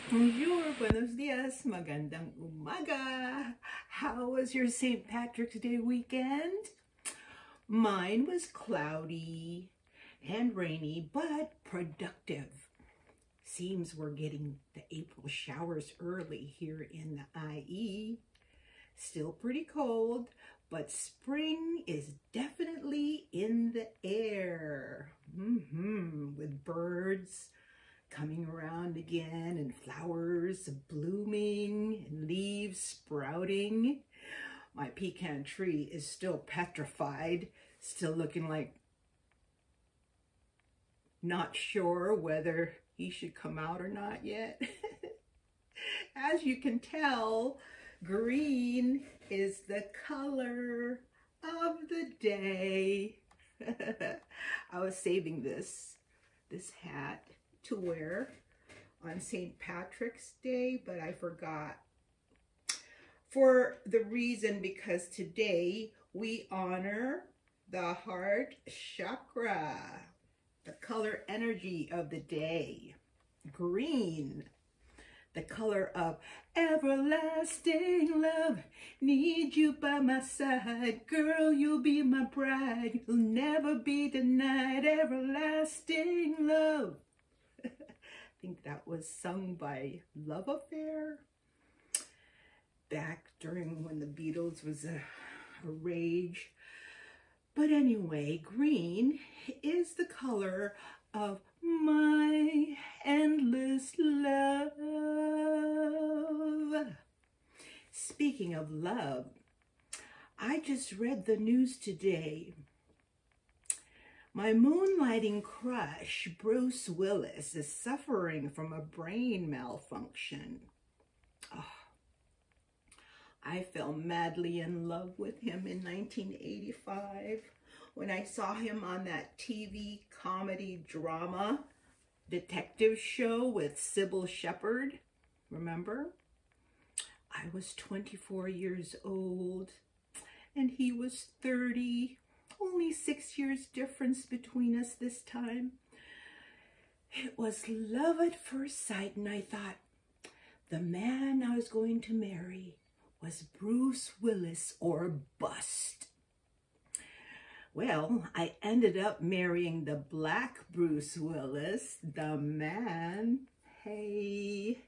Bonjour, buenos dias, magandang umaga. How was your St. Patrick's Day weekend? Mine was cloudy and rainy, but productive. Seems we're getting the April showers early here in the IE. Still pretty cold, but spring is definitely in the air. With birds coming around again and flowers blooming and leaves sprouting. My pecan tree is still petrified, still looking like not sure whether he should come out or not yet. As you can tell, green is the color of the day. I was saving this hat to wear on St. Patrick's Day, but I forgot. For the reason because today we honor the heart chakra, the color energy of the day. Green, the color of everlasting love. Need you by my side, girl, you'll be my bride. You'll never be denied, everlasting love. I think that was sung by Love Affair back during when the Beatles was a rage. But anyway, green is the color of my endless love. Speaking of love, I just read the news today. My moonlighting crush, Bruce Willis, is suffering from a brain malfunction. Oh, I fell madly in love with him in 1985 when I saw him on that TV comedy drama detective show with Sybil Shepherd. Remember? I was 24 years old and he was 30. Only 6 years difference between us this time. It was love at first sight, and I thought the man I was going to marry was Bruce Willis or bust. Well, I ended up marrying the black Bruce Willis, the man. Hey.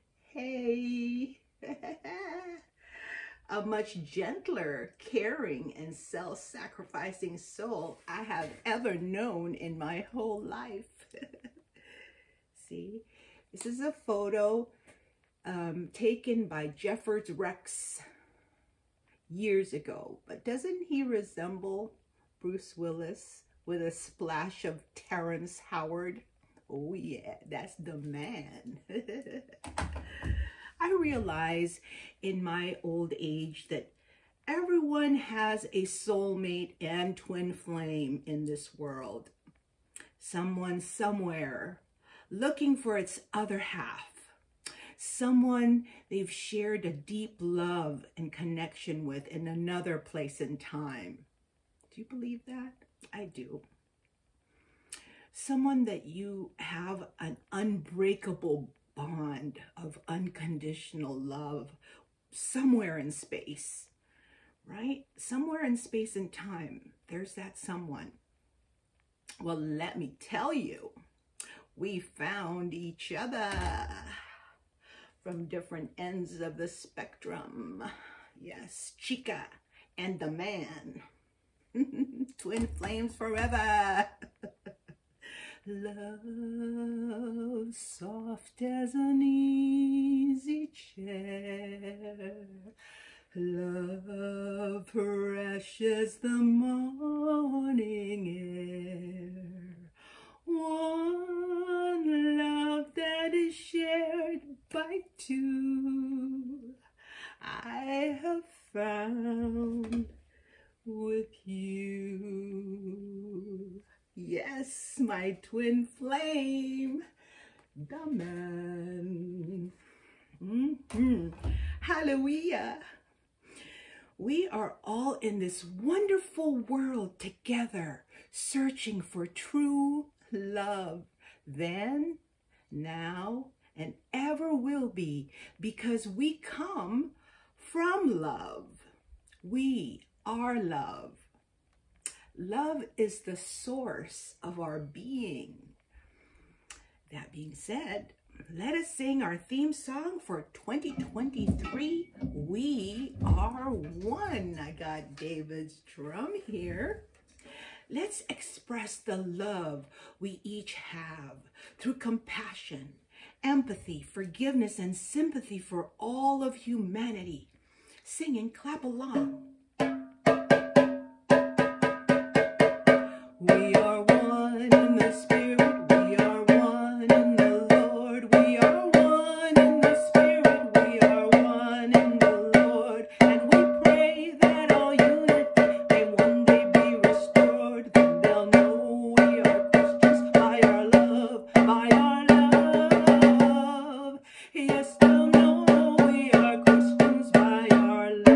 A much gentler, caring, and self-sacrificing soul I have ever known in my whole life. See, this is a photo taken by Jeffers Rex years ago. But doesn't he resemble Bruce Willis with a splash of Terrence Howard? Oh yeah, that's the man. I realize in my old age that everyone has a soulmate and twin flame in this world. Someone somewhere looking for its other half. Someone they've shared a deep love and connection with in another place and time. Do you believe that? I do. Someone that you have an unbreakable bond of unconditional love somewhere in space, right? Somewhere in space and time, there's that someone. Well, let me tell you, we found each other from different ends of the spectrum. Yes, Chica and the man. Twin flames forever. Love soft as an easy chair, love fresh as the morning air, one love that is shared by two, I have found with you. Yes, my twin flame, the man. Hallelujah. We are all in this wonderful world together, searching for true love. Then, now, and ever will will be, because we come from love. We are love. Love is the source of our being. That being said, let us sing our theme song for 2023. We are one. I got David's drum here. Let's express the love we each have through compassion, empathy, forgiveness, and sympathy for all of humanity. Sing and clap along. We are one in the Spirit, we are one in the Lord. We are one in the Spirit, we are one in the Lord. And we pray that all unity may one day be restored. Then they'll know we are Christians by our love, by our love. Yes, they'll know we are Christians by our love.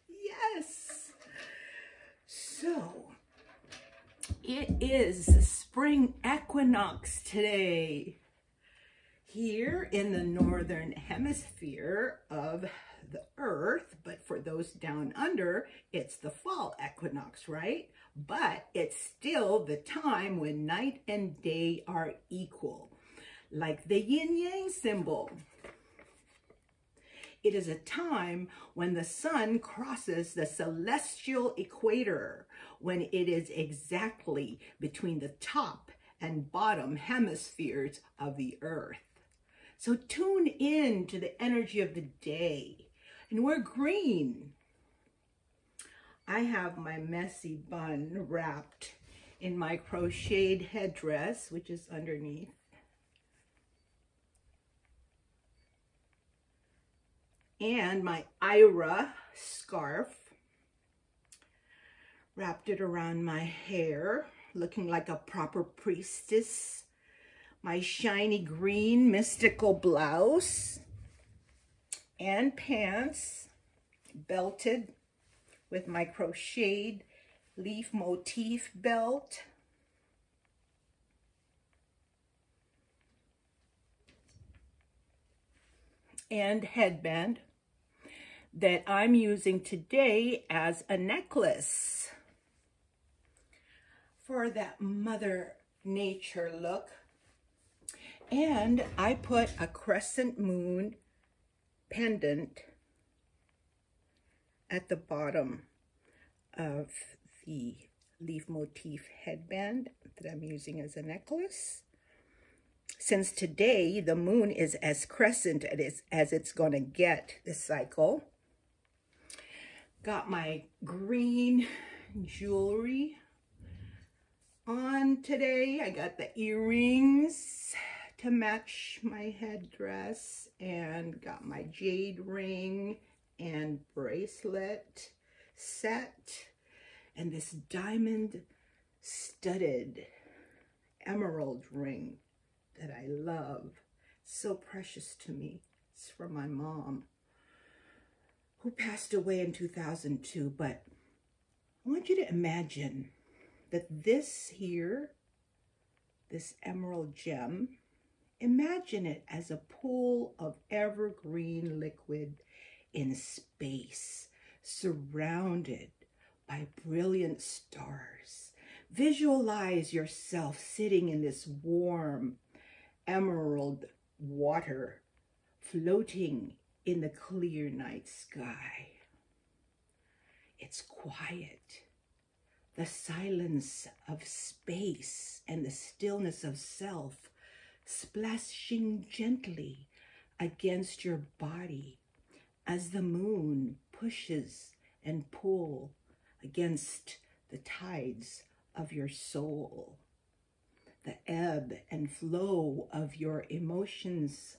Yes. So, it is the spring equinox today here in the northern hemisphere of the earth, but for those down under, it's the fall equinox, right? But it's still the time when night and day are equal, like the yin-yang symbol. It is a time when the sun crosses the celestial equator, when it is exactly between the top and bottom hemispheres of the earth. So tune in to the energy of the day. And we're green. I have my messy bun wrapped in my crocheted headdress, which is underneath. And my Ira scarf, wrapped it around my hair, looking like a proper priestess. My shiny green mystical blouse and pants, belted with my crocheted leaf motif belt. And headband that I'm using today as a necklace for that Mother Nature look. And I put a crescent moon pendant at the bottom of the leaf motif headband that I'm using as a necklace. Since today the moon is as crescent as it's going to get this cycle. Got my green jewelry on today. I got the earrings to match my headdress and got my jade ring and bracelet set and this diamond studded emerald ring that I love. So precious to me. It's from my mom, who passed away in 2002. But I want you to imagine that this here, this emerald gem, imagine it as a pool of evergreen liquid in space, surrounded by brilliant stars. Visualize yourself sitting in this warm emerald water, floating in the clear night sky. It's quiet. The silence of space and the stillness of self splashing gently against your body as the moon pushes and pulls against the tides of your soul. The ebb and flow of your emotions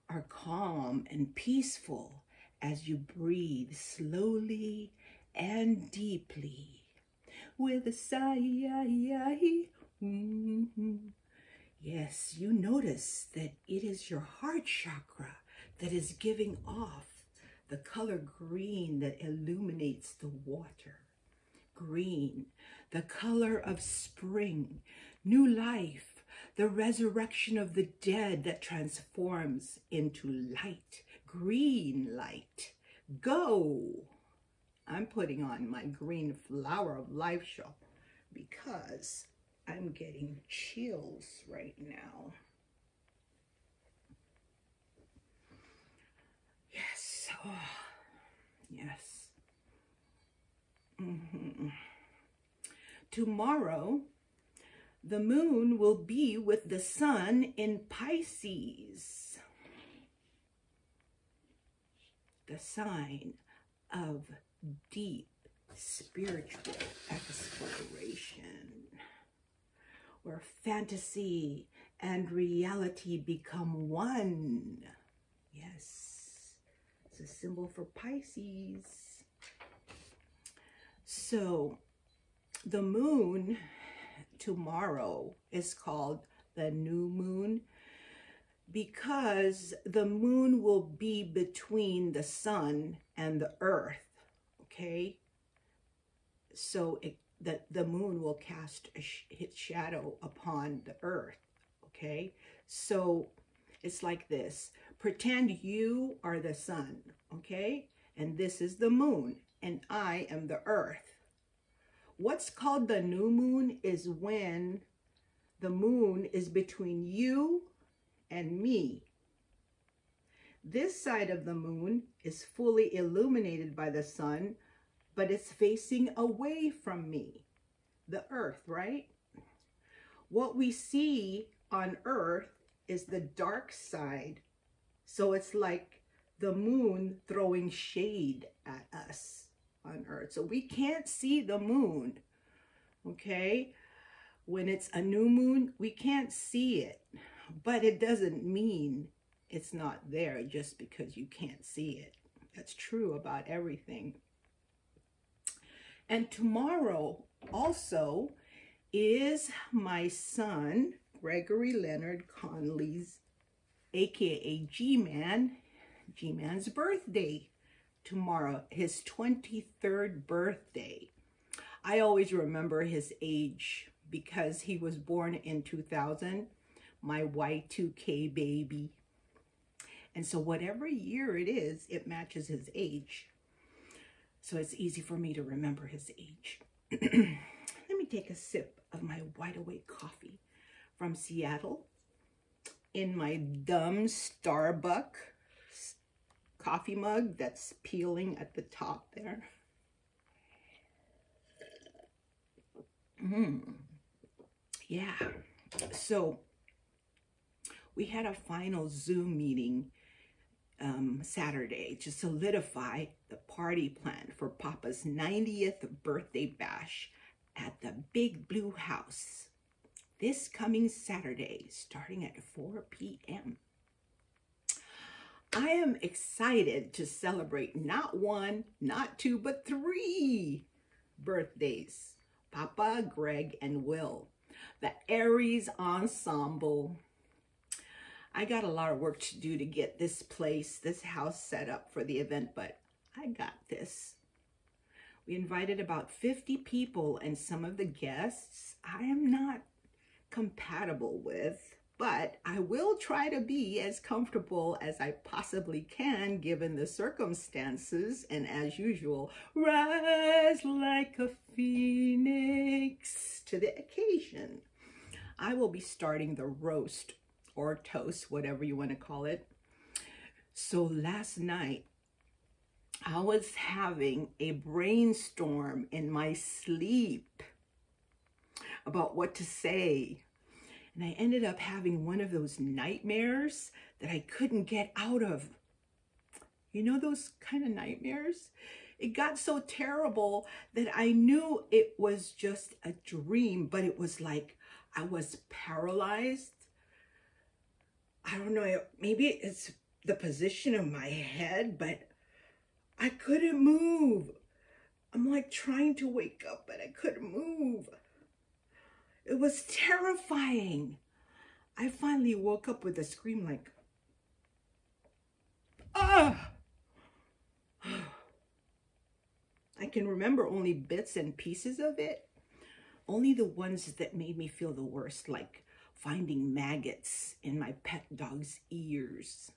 are calm and peaceful as you breathe slowly and deeply with a sigh. Yes, you notice that it is your heart chakra that is giving off the color green that illuminates the water. Green, the color of spring, new life, the resurrection of the dead that transforms into light, green light. Go! I'm putting on my green flower of life shawl because I'm getting chills right now. Yes. Oh, yes. Tomorrow, the moon will be with the sun in Pisces, the sign of deep spiritual exploration, where fantasy and reality become one. Yes, it's a symbol for Pisces. So the moon tomorrow is called the new moon because the moon will be between the sun and the earth, okay? So the moon will cast its shadow upon the earth, okay? So it's like this. Pretend you are the sun, okay? And this is the moon, and I am the earth. What's called the new moon is when the moon is between you and me. This side of the moon is fully illuminated by the sun, but it's facing away from me, the earth, right? What we see on earth is the dark side. So it's like the moon throwing shade at us on earth. So we can't see the moon, okay? When it's a new moon, we can't see it, but it doesn't mean it's not there just because you can't see it. That's true about everything. And tomorrow also is my son, Gregory Leonard Conley's, aka G-Man's birthday tomorrow, his 23rd birthday. I always remember his age because he was born in 2000, my Y2K baby. And so whatever year it is, it matches his age. So it's easy for me to remember his age. Let me take a sip of my Wide Awake coffee from Seattle in my dumb Starbucks coffee mug that's peeling at the top there. Yeah, so we had a final Zoom meeting Saturday to solidify the party plan for Papa's 90th birthday bash at the Big Blue House this coming Saturday, starting at 4 p.m. I am excited to celebrate not one, not two, but 3 birthdays. Papa, Greg, and Will, the Aries Ensemble. I got a lot of work to do to get this house set up for the event, but I got this. We invited about 50 people, and some of the guests I am not compatible with, but I will try to be as comfortable as I possibly can given the circumstances, and as usual, rise like a phoenix to the occasion. I will be starting the roast or toast, whatever you want to call it. So last night, I was having a brainstorm in my sleep about what to say. And I ended up having one of those nightmares that I couldn't get out of. You know those kind of nightmares? It got so terrible that I knew it was just a dream, but it was like I was paralyzed. I don't know, maybe it's the position of my head, but I couldn't move. I'm like trying to wake up, but I couldn't move. It was terrifying. I finally woke up with a scream like, ah! I can remember only bits and pieces of it. Only the ones that made me feel the worst, like finding maggots in my pet dog's ears,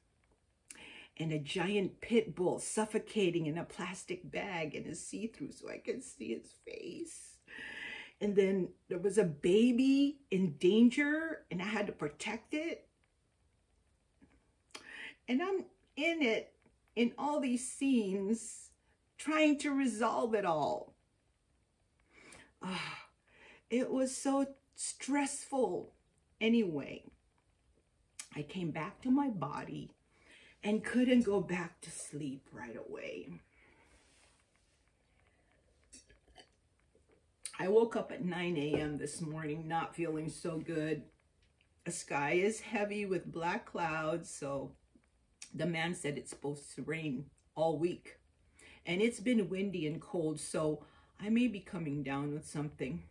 and a giant pit bull suffocating in a plastic bag and is see-through so I can see his face. And then there was a baby in danger and I had to protect it. And I'm in it, in all these scenes, trying to resolve it all. It was so stressful. Anyway, I came back to my body and couldn't go back to sleep right away. I woke up at 9 a.m. this morning, not feeling so good. The sky is heavy with black clouds, so the man said it's supposed to rain all week. And it's been windy and cold, so I may be coming down with something.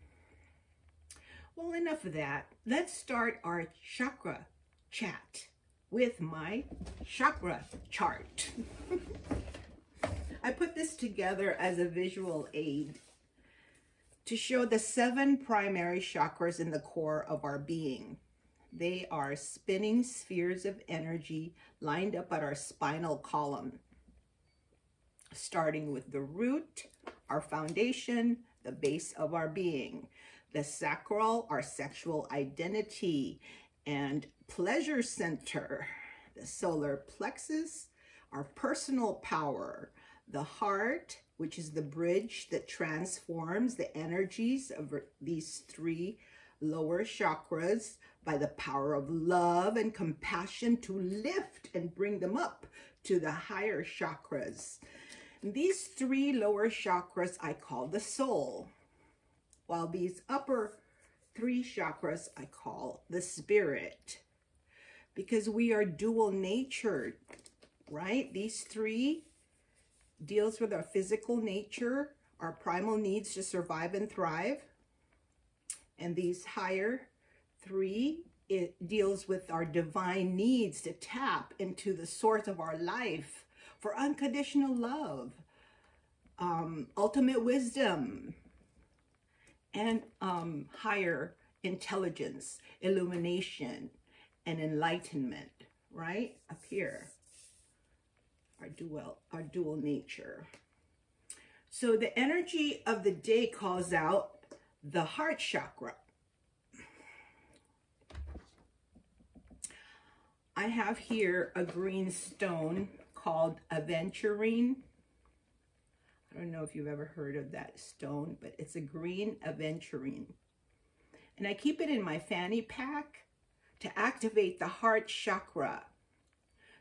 Well, enough of that. Let's start our chakra chat with my chakra chart. I put this together as a visual aid to show the 7 primary chakras in the core of our being. They are spinning spheres of energy lined up at our spinal column, starting with the root, our foundation, the base of our being. The sacral, our sexual identity and pleasure center. The solar plexus, our personal power. The heart, which is the bridge that transforms the energies of these 3 lower chakras by the power of love and compassion to lift and bring them up to the higher chakras. These 3 lower chakras I call the soul, while these upper 3 chakras I call the spirit, because we are dual natured, right? These 3 deals with our physical nature, our primal needs to survive and thrive. And these higher 3, it deals with our divine needs to tap into the source of our life for unconditional love, ultimate wisdom, and higher intelligence, illumination, and enlightenment, right? Up here, our dual nature. So the energy of the day calls out the heart chakra. I have here a green stone called aventurine. I don't know if you've ever heard of that stone, but it's a green aventurine. And I keep it in my fanny pack to activate the heart chakra,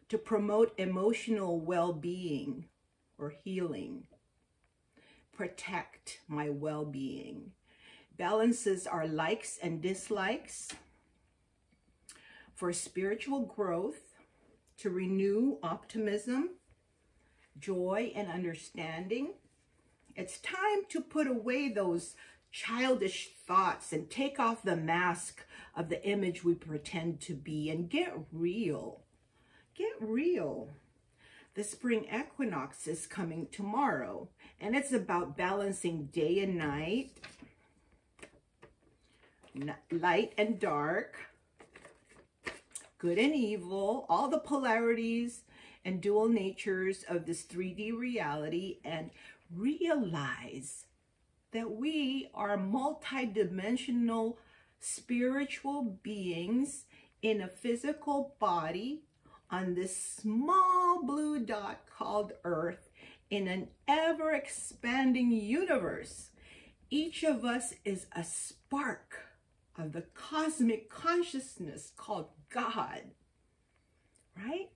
to promote emotional well-being or healing, protect my well-being, balances our likes and dislikes, for spiritual growth, to renew optimism, joy, and understanding. It's time to put away those childish thoughts and take off the mask of the image we pretend to be and get real. Get real. The spring equinox is coming tomorrow, and it's about balancing day and night, light and dark, good and evil, all the polarities and dual natures of this 3D reality, and realize that we are multidimensional spiritual beings in a physical body on this small blue dot called Earth in an ever-expanding universe. Each of us is a spark of the cosmic consciousness called God, right?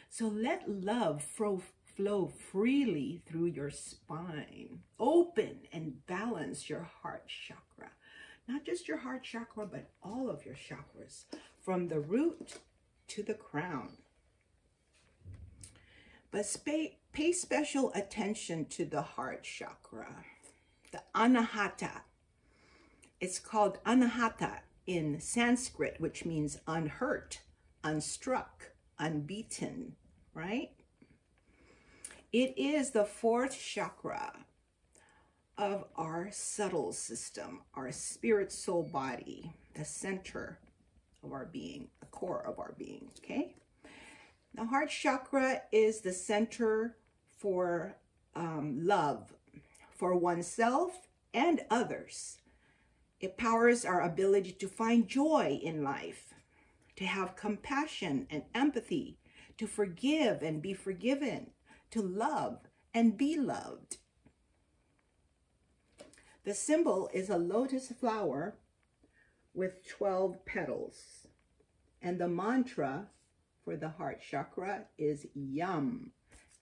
So let love flow freely through your spine. Open and balance your heart chakra. Not just your heart chakra, but all of your chakras, from the root to the crown. But pay special attention to the heart chakra, the Anahata. It's called Anahata in Sanskrit, which means unhurt, unstruck, unbeaten, right? It is the 4th chakra of our subtle system, our spirit soul body, the center of our being, the core of our being, okay? The heart chakra is the center for love for oneself and others. It powers our ability to find joy in life, to have compassion and empathy, to forgive and be forgiven, to love and be loved. The symbol is a lotus flower with 12 petals. And the mantra for the heart chakra is yum.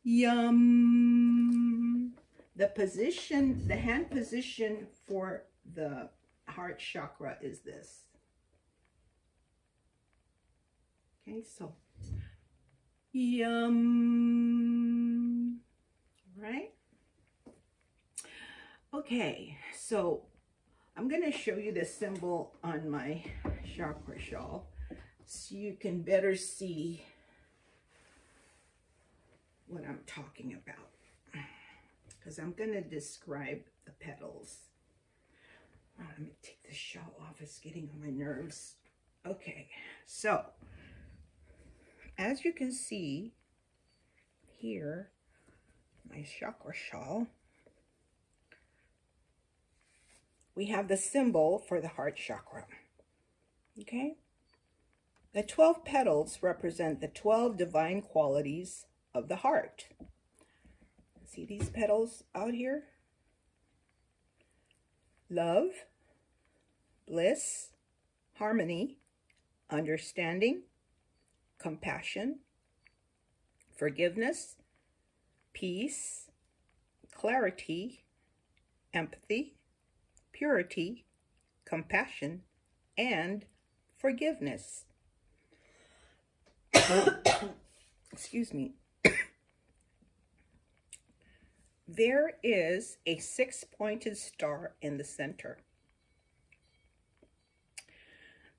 Yum. The position, the hand position for the heart chakra is this. Okay, so yum. Right? Okay, so I'm going to show you the symbol on my chakra shawl so you can better see what I'm talking about. Because I'm going to describe the petals. Oh, let me take this shawl off. It's getting on my nerves. Okay, so as you can see here, my chakra shawl, we have the symbol for the heart chakra. Okay? The 12 petals represent the 12 divine qualities of the heart. See these petals out here? Love, bliss, harmony, understanding, compassion, forgiveness, peace, clarity, empathy, purity, compassion, and forgiveness. Excuse me. There is a 6-pointed star in the center.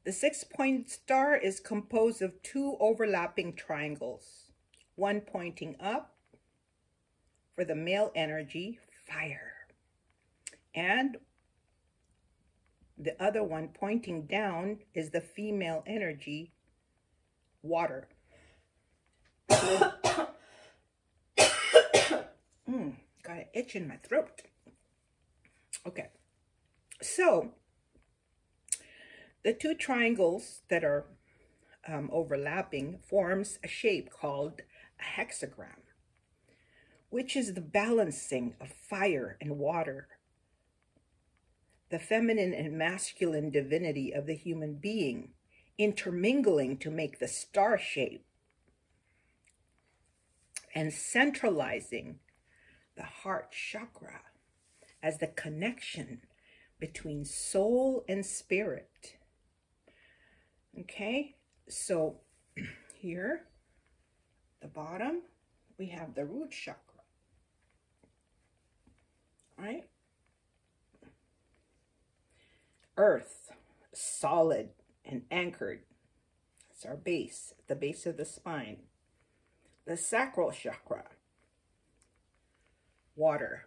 The 6-pointed star is composed of 2 overlapping triangles, one pointing up for the male energy, fire, and the other one pointing down is the female energy, water. Got an itch in my throat. Okay, so the 2 triangles that are overlapping forms a shape called a hexagram, which is the balancing of fire and water, the feminine and masculine divinity of the human being intermingling to make the star shape, and centralizing the heart chakra as the connection between soul and spirit. Okay, so here, the bottom, we have the root chakra, right? Earth, solid and anchored. That's our base, the base of the spine. The sacral chakra, water,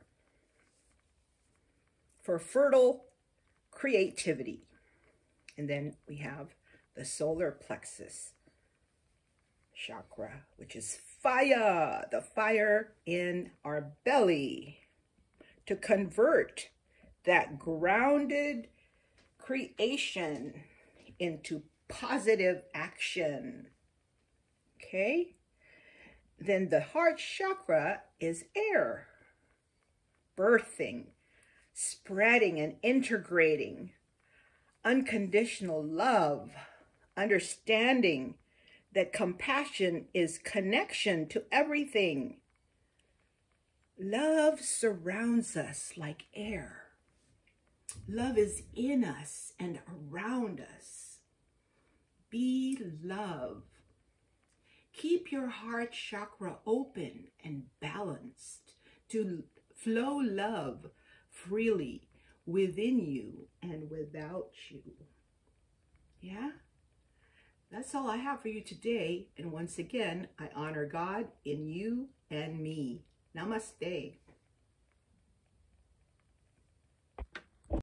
for fertile creativity. And then we have the solar plexus chakra, which is fire, the fire in our belly, to convert that grounded creation into positive action. Okay? Then the heart chakra is air, birthing, spreading and integrating, unconditional love, understanding that compassion is connection to everything. Love surrounds us like air. Love is in us and around us. Be love. Keep your heart chakra open and balanced to flow love freely within you and without you. Yeah? That's all I have for you today. And once again, I honor God in you and me. Namaste.